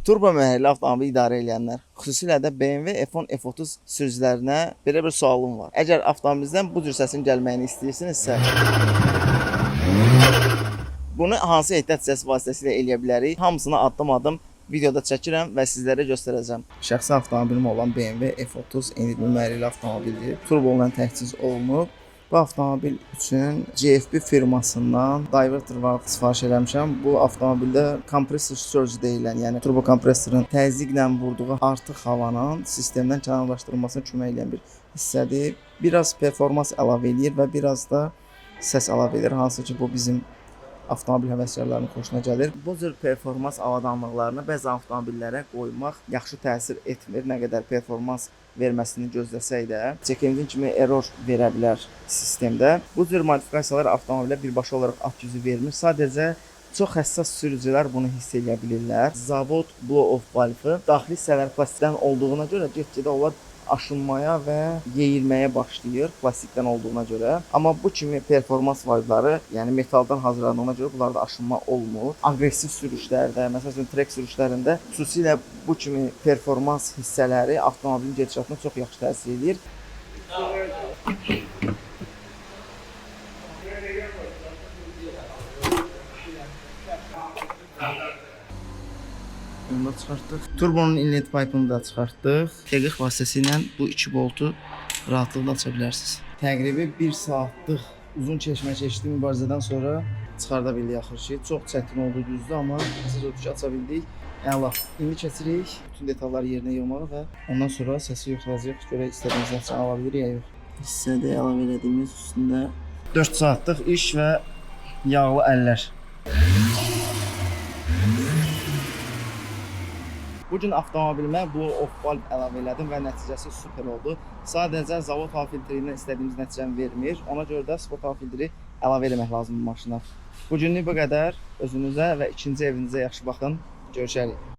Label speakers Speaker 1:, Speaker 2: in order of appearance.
Speaker 1: Turbo mühərrikli avtomobil idarə edənlər, xüsusilə də BMW F10, F30 sürücülərinə belə bir sualım var. Əgər avtomobilinizdən bu cür səsin gəlməyini istəyirsinizsə, bunu hansı ehtiyat hissəsi vasitəsilə eləyə bilərik? Hamısını addım-addım videoda çəkirəm və sizlərə göstərəcəm. Şəxsi avtomobilim olan BMW F30 endirimli mühərrikli avtomobildir. Turbo ilə təchiz olunub. Bu avtomobil üçün GFB firmasından diverter valve sifariş eləmişəm. Bu avtomobildə kompressor surge deyilən, yəni turbo kompressorun təzyiqlə vurduğu artıq havanın sistemdən kənarlaşdırılmasına kömək edən bir hissədir. Biraz performans əlavə eləyir və biraz da səs əlavə edir, hansı ki bu bizim avtomobil həvəskarlarının xoşuna gəlir. Bu cür performans avadanlıqlarını bəzi avtomobillərə qoymaq yaxşı təsir etmir. Nə qədər performans verməsini gözləsək də, çəkildiyi kimi error verə bilər sistemdə. Bu cür modifikasiyalar avtomobilə birbaşa olaraq at yüzü vermir. Sadəcə çox həssas sürücülər bunu hiss edə bilirlər. Zavod blow-off valve daxili hissələr plastikdən olduğuna görə get-gedə onlar aşınmaya və yeyilməyə başlayır plastikdən olduğuna görə. Amma bu kimi performans valvları, yəni metaldan hazırlandığına görə bunlarda aşınma olmur. Aqressiv sürüşlərdə, məsələn trek sürüşlərində xüsusilə bu kimi performans hissələri avtomobilin gedişatına çox yaxşı təsir edir. Onu da çıxartdıq. Turbonun inlet pipe'ını da çıxartdıq. Dəqiq vasitəsilə bu 2 boltu rahatlıqla aça bilərsiniz. Təqribi 1 saatlıq uzun keçdi mübarizədən sonra çıxarda bildik axır ki. Çox çətin oldu düzdür, amma əsas odur ki aça bildik. Əla. İndi keçirik bütün detalları yerinə yığmağa və ondan sonra səsi yoxlayacağıq. Görək istədiyimiz nəticəni ala bilirik ya yox. Hissədə əlavə elədiyimiz üstündə 4 saatlıq iş və yağlı əllər. Bu gün avtomobilimə blow-off valve əlavə elədim və nəticəsi super oldu. Sadəcə zavod hava filtri ilə istədiyimiz nəticəni vermir. Ona görə də sport hava filtri əlavə etmək lazımdır maşına. Bu günlük bu qədər. Özünüzə və ikinci evinizə yaxşı baxın. Görüşərik.